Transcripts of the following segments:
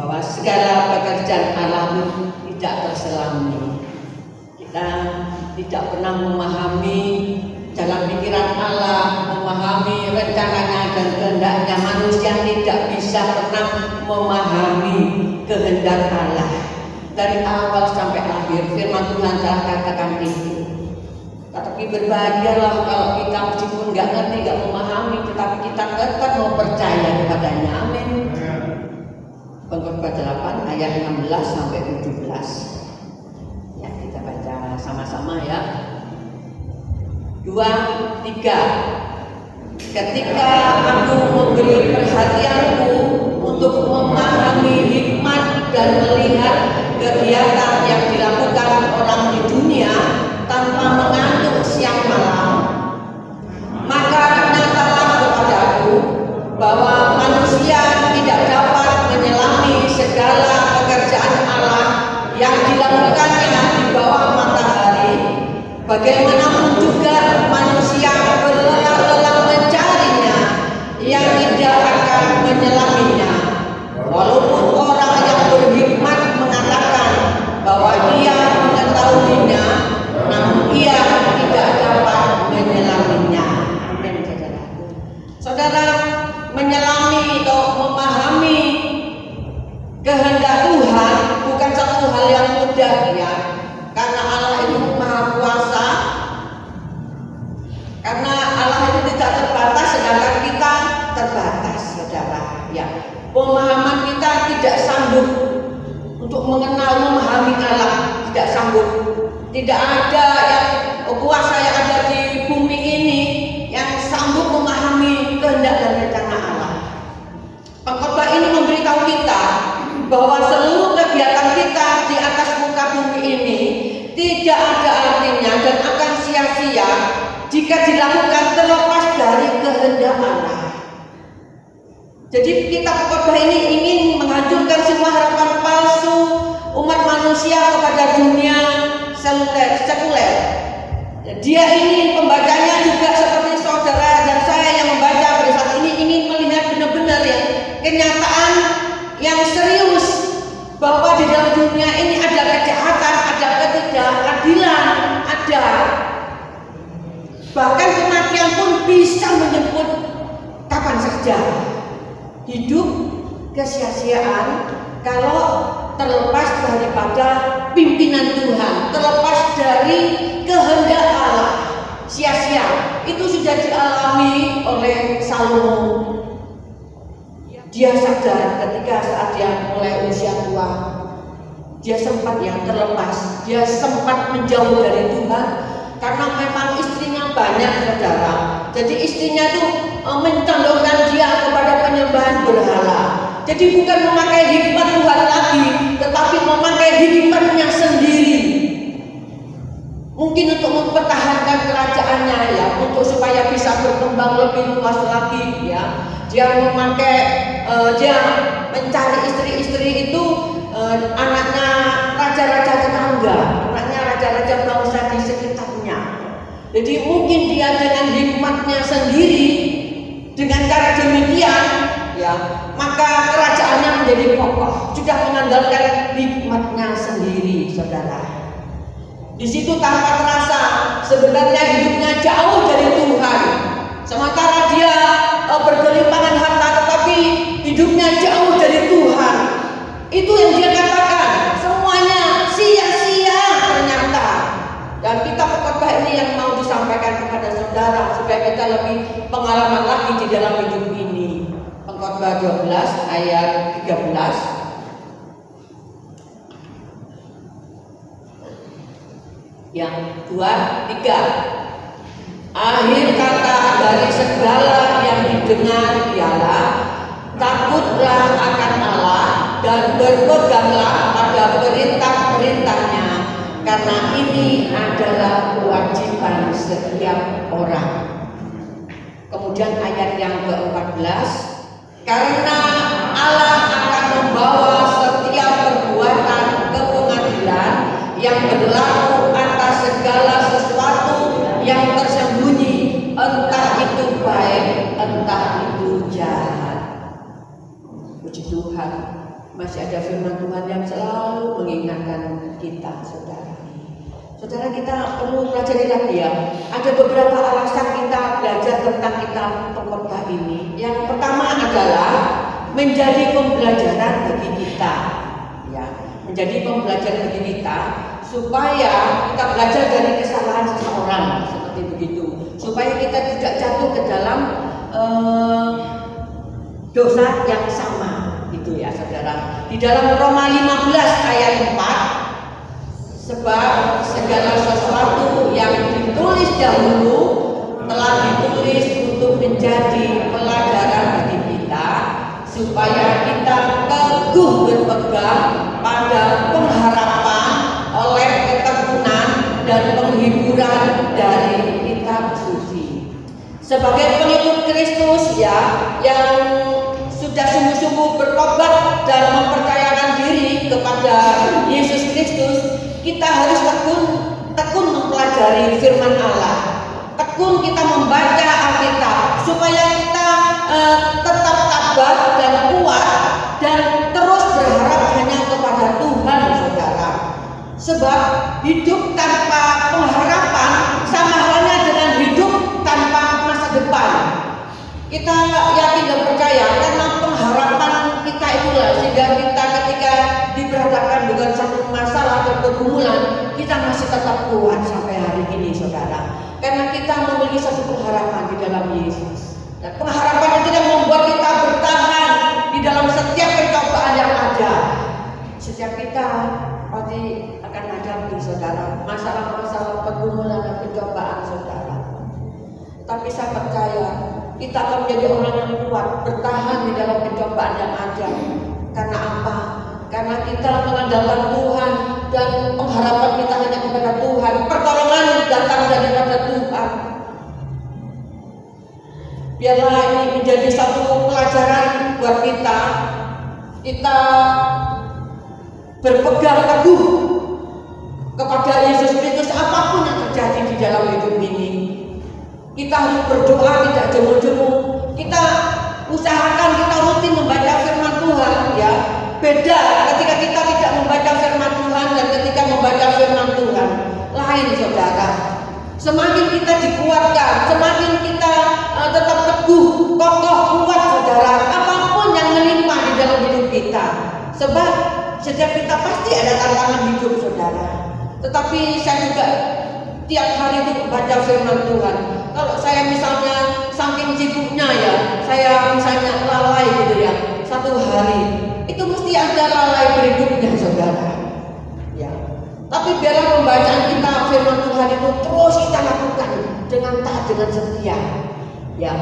bahwa segala pekerjaan Allah tidak terselami. Kita tidak pernah memahami jalan pikiran Allah, memahami rencananya dan kehendaknya. Manusia tidak bisa pernah memahami kehendak Allah. Dari awal sampai akhir firman Tuhan telah katakan itu. Tetapi berbahagialah kalau kita meskipun nggak ngerti, nggak memahami, tetapi kita tetap mau percaya kepadanya. Amin. Pengkhotbah 8 ayat 16 sampai 17. Ya, kita baca sama-sama ya. 2, 3. Ketika aku memberi perhatianku untuk memahami hikmat dan melihat kegiatan yang dilakukan orang di dunia tanpa mengantuk siang malam, maka nyatalah kepadaku bahwa manusia tidak dapat menyelami segala pekerjaan Allah yang dilakukannya di bawah matahari. Bagaimanapun juga manusia berlelah-lelah mencarinya, yang tidak akan menyelaminya. Walaupun orang yang berhikmat mengatakan bahwa ia mengetahuinya, namun ia tidak dapat menyelaminya. Amin, saudaraku. Saudara, menyelami atau memahami kehendak Tuhan bukan satu hal yang mudah ya, karena Allah itu maha kuasa, karena Allah itu tidak terbatas sedangkan kita terbatas, saudara ya. Pemahaman kita tidak sanggup untuk mengenal, memahami Allah, tidak sanggup. Tidak ada yang kuasa yang ada di bumi ini yang sanggup memahami kehendak dan rencana Allah. Pengkhotbah ini memberitahu kita bahwa seluruh kegiatan kita di atas muka bumi ini tidak ada artinya dan akan sia-sia jika dilakukan terlepas dari kehendak Allah. Jadi kitab pengkhotbah ini ingin menghancurkan semua harapan palsu umat manusia kepada dunia sekuler. Dia ingin pembacanya juga seperti saudara dan saya yang membaca pada saat ini ingin melihat benar-benar ya kenyataan yang serius bahwa di dalam dunia ini ada kejahatan, ada ketidakadilan, ada bahkan kematian pun bisa menjemput kapan saja. Hidup kesia-siaan kalau terlepas daripada pimpinan Tuhan, terlepas dari kehendak Allah, sia-sia. Itu sudah dialami oleh Salomo. Dia sadar ketika saat dia mulai usia tua, dia sempat yang terlepas, dia sempat menjauh dari Tuhan karena memang istrinya banyak, saudara. Jadi istrinya itu mencondongkan dia kepada penyembahan berhala. Jadi bukan memakai hikmat Tuhan lagi, tetapi memakai hikmatnya sendiri. Mungkin untuk mempertahankan kerajaannya ya, untuk supaya bisa berkembang lebih luas lagi ya. Dia memakai, dia mencari istri-istri itu anaknya raja-raja tetangga, anaknya raja-raja bangsa di sekitarnya. Jadi mungkin dia dengan hikmatnya sendiri, dengan cara demikian ya, maka kerajaannya menjadi kokoh, sudah mengandalkan hikmatnya sendiri, saudara. Di situ tanpa terasa sebenarnya hidupnya jauh dari Tuhan. Sementara dia bergelimpangan harta, tetapi hidupnya jauh dari Tuhan. Itu yang dia katakan, semuanya sia-sia ternyata. Dan kita pengkhotbah ini yang mau disampaikan kepada saudara supaya kita lebih pengalaman lagi di dalam hidup ini. Pengkhotbah 12 ayat 13. Yang 2, 3. Akhir kata dari segala yang didengar ialah takutlah akan Allah dan berpeganglah pada perintah-perintahnya, karena ini adalah kewajiban setiap orang. Kemudian ayat yang ke-14, karena Allah akan membawa setiap perbuatan ke pengadilan yang berlaku atas segala sesuatu yang tersembunyi, entah itu baik, entah itu jahat. Puji Tuhan. Masih ada firman Tuhan yang selalu mengingatkan kita, saudara. Saudara, kita perlu pelajari lagi ya. Ada beberapa alasan kita belajar tentang kitab pengkhotbah ini. Yang pertama adalah menjadi pembelajaran bagi kita, ya, menjadi pembelajaran bagi kita supaya kita belajar dari kesalahan seseorang seperti begitu, supaya kita tidak jatuh ke dalam dosa yang sama. Itu ya saudara. Di dalam Roma 15 ayat 4, sebab segala sesuatu yang ditulis dahulu telah ditulis untuk menjadi pelajaran bagi kita, supaya kita teguh berpegang pada pengharapan oleh ketekunan dan penghiburan dari kitab suci. Sebagai pengikut Kristus ya, yang sudah sungguh-sungguh bertobat dan mempercayakan diri kepada Yesus Kristus, kita harus tekun mempelajari firman Allah, tekun kita membaca Alkitab supaya kita tetap tabah dan kuat dan terus berharap hanya kepada Tuhan, saudara. Sebab hidup tanpa pengharapan sama halnya dengan hidup tanpa masa depan. Kita yakin dan percaya karena pengharapan kita itulah sehingga kita ketika diberhadapkan dengan satu masalah atau pergumulan, kita masih tetap kuat sampai hari ini, saudara. Karena kita memiliki satu pengharapan di dalam Yesus. Dan pengharapan itu yang membuat kita bertahan di dalam setiap pencobaan yang ada. Setiap kita pasti akan hadapi, saudara, masalah-masalah pergumulan dan pencobaan, saudara. Tapi saya percaya kita akan menjadi orang yang kuat, bertahan di dalam pencobaan yang ada. Karena apa? Karena kita mengandalkan Tuhan dan pengharapan kita hanya kepada Tuhan. Pertolongan datang daripada Tuhan. Biarlah ini menjadi satu pelajaran buat kita. Kita berpegang teguh kepada Yesus Kristus apapun yang terjadi di dalam hidup ini. Kita harus berdoa, tidak jemu-jemu. Kita usahakan kita rutin membaca firman Tuhan, ya. Beda ketika kita tidak membaca firman Tuhan dan ketika membaca firman Tuhan. Lain, saudara. Semakin kita dikuatkan, semakin kita tetap teguh, kokoh, kuat, saudara. Apapun yang menimpa di dalam hidup kita. Sebab setiap kita pasti ada tantangan hidup, saudara. Tetapi saya juga tiap hari itu baca firman Tuhan. Kalau saya misalnya saking sibuknya ya, saya misalnya lalai gitu ya, satu hari itu mesti ada lalai berikutnya, saudara. Ya. Tapi biarlah pembacaan kita firman Tuhan itu terus kita lakukan dengan taat, dengan setia. Ya.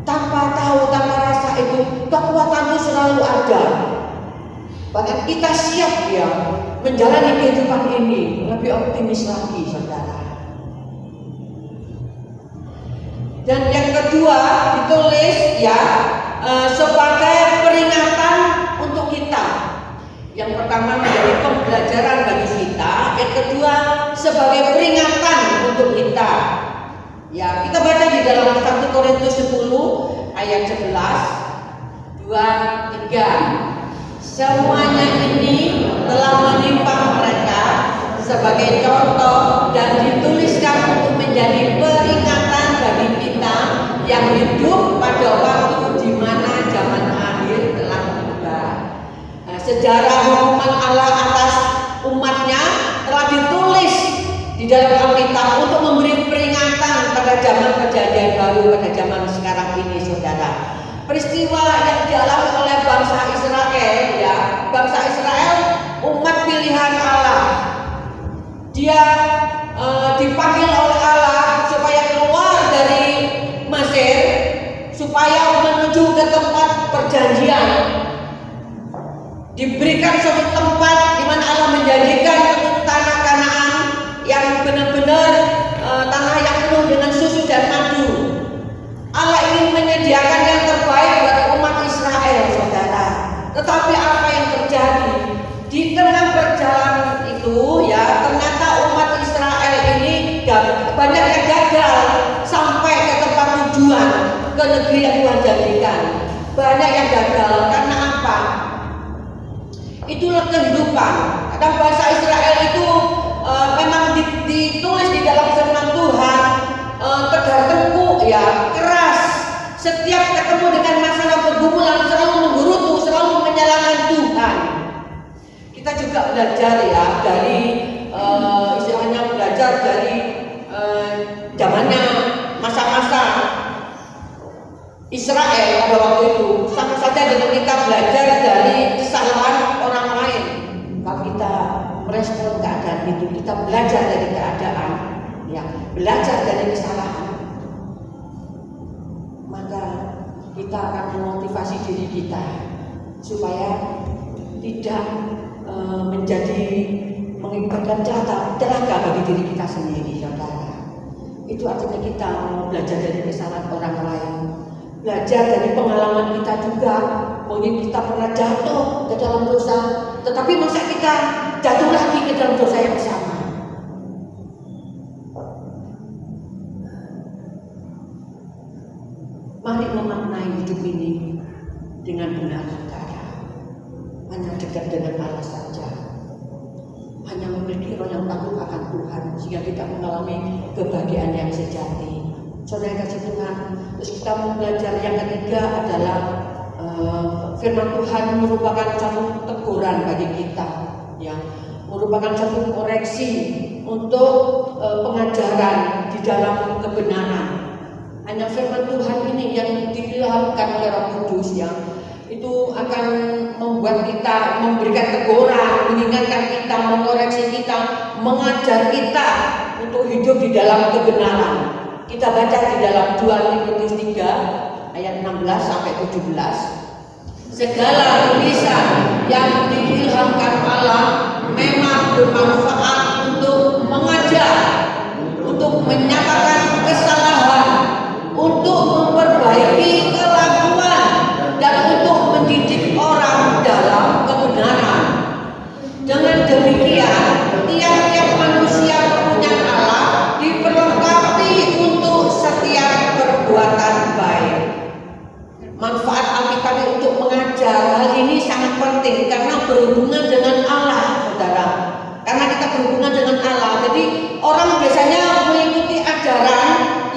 Tanpa tahu, tanpa rasa itu kekuatan itu selalu ada. Bahkan kita siap ya menjalani kehidupan ini lebih optimis lagi, saudara. Dan yang kedua ditulis ya sebagai peringatan untuk kita. Yang pertama menjadi pembelajaran bagi kita, yang kedua sebagai peringatan untuk kita. Ya, kita baca di dalam 1 Korintus 10 ayat 11, 2, 3. Semuanya ini telah menimpa mereka sebagai contoh dan dituliskan untuk menjadi peringatan bagi kita yang hidup pada waktu di mana zaman akhir telah tiba. Sejarah hukuman Allah atas umatnya telah ditulis di dalam Alkitab untuk memberi peringatan pada zaman perjanjian baru, pada zaman sekarang ini, saudara. Peristiwa yang dialami oleh bangsa Israel, ya, bangsa Israel umat pilihan Allah. Dia dipanggil oleh Allah supaya keluar dari Mesir, supaya menuju ke tempat perjanjian. Diberikan suatu tempat di mana Allah menjanjikan tanah Kanaan yang benar-benar tanah yang penuh dengan susu dan madu. Allah ingin menyediakan yang terbaik buat umat Israel, saudara. Tetapi apa yang terjadi di tengah perjalanan itu, ya, ternyata umat Israel ini banyak yang gagal sampai ke tempat tujuan, ke negeri yang Tuhan janjikan. Banyak yang gagal karena apa? Itulah kehidupan. Kadang bahasa Israel itu memang ditulis di dalam firman Tuhan, tegar tengkuk ya, keras. Setiap ketemu dengan masalah pergumulan selalu menggerutu, selalu menyalahkan Tuhan. Kita juga belajar ya dari istilahnya belajar dari zamannya masa-masa Israel pada waktu itu. Sama saja dengan kita belajar dari kesalahan orang lain. Kalau kita merespon keadaan itu, kita belajar dari keadaan, ya, belajar dari kesalahan, maka kita akan memotivasi diri kita supaya tidak menjadi mengibatkan celaka bagi diri kita sendiri, saudara. Itu artinya kita mau belajar dari kesalahan orang lain, belajar dari pengalaman kita juga. Mungkin kita pernah jatuh ke dalam dosa, tetapi masa kita jatuh lagi ke dalam dosa yang sama. Mari memaknai hidup ini dengan benar, saudara. Hanya dekat dengan Allah saja, hanya memiliki roh yang takut akan Tuhan, sehingga kita mengalami kebahagiaan yang sejati. Saudara kasih Tuhan, terus kita mau belajar yang ketiga adalah firman Tuhan merupakan satu teguran bagi kita, ya, merupakan satu koreksi untuk pengajaran di dalam kebenaran. Hanya firman Tuhan ini yang diilhamkan oleh Roh Kudus, ya, itu akan membuat kita, memberikan teguran, mengingatkan kita, mengoreksi kita, mengajar kita untuk hidup di dalam kebenaran. Kita baca di dalam 2 Timotius 3 ayat 16 sampai 17. Segala tulisan yang diilhamkan Allah memang bermanfaat untuk mengajar, untuk menyatakan kesalahan, untuk memperbaiki kelakuan, dan untuk mendidik orang dalam kebenaran. Dengan demikian, tiap-tiap manusia kepunyaan Allah diperlengkapi untuk setiap perbuatan baik. Manfaat Alkitab untuk mengajar, hal ini sangat penting karena berhubungan dengan Allah, saudara. Karena kita berhubungan dengan Allah, jadi orang biasanya mengikuti ajaran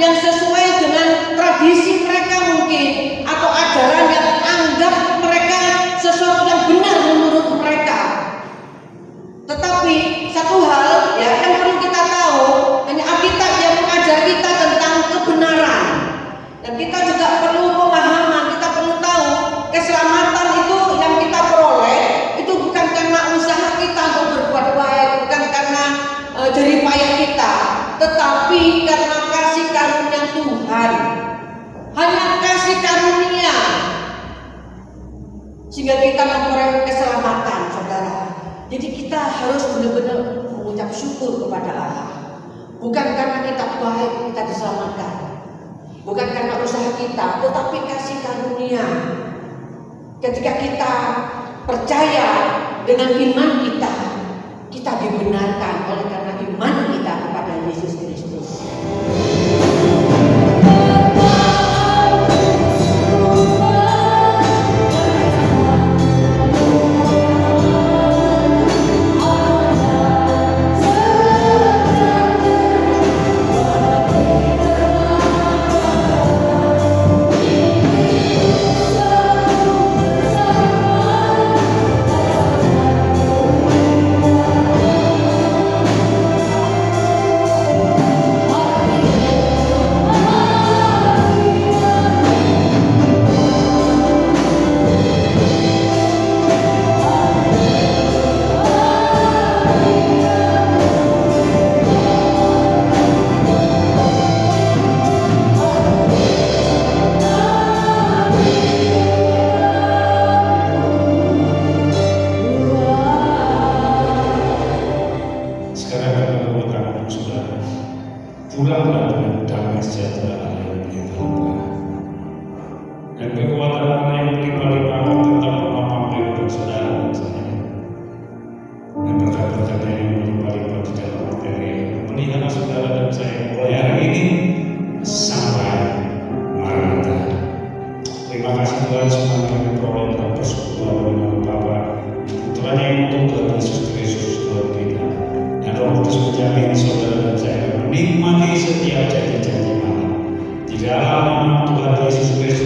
yang sesuai dengan tradisi mereka mungkin, atau ajaran yang anggap mereka sesuatu yang benar menurut mereka. Tetapi satu hal, ya, yang perlu kita tahu, hanya Alkitab yang mengajar kita tentang kebenaran. Dan kita juga perlu pemahaman, kita perlu tahu keselamatan itu yang kita peroleh itu bukan karena usaha kita untuk berbuat baik, bukan karena jerih payah kita, tetapi karena kasih karunia Tuhan. Hanya kasih karunia sehingga kita memperoleh keselamatan, saudara. Jadi kita harus benar-benar mengucap syukur kepada Allah. Bukan karena kita baik kita diselamatkan, bukan karena usaha kita, tetapi kasih karunia. Ketika kita percaya dengan iman kita, kita dibenarkan oleh karena iman kita kepada Yesus Kristus. Pulanglah dengan damai sejahtera Allah yang berlimpah, dan kekuatan Allah yang berlimpah-limpah akan tetap menopang kehidupan saudara dan saya. Dan berkat-berkat yang berlimpah-limpah di dalam materi melihara saudara dan saya mulai hari ini sampai Maranatha. Terima kasih Tuhan, semoga kami peroleh dalam persekutuan dengan Bapa, Putra Tuhan yang untuk Tuhan Yesus Kristus Tuhan kita. Dan Roh Kudus menjamin saudara dan saya menikmati setiap janji-janji Allah. Di dalam nama Tuhan Yesus Kristus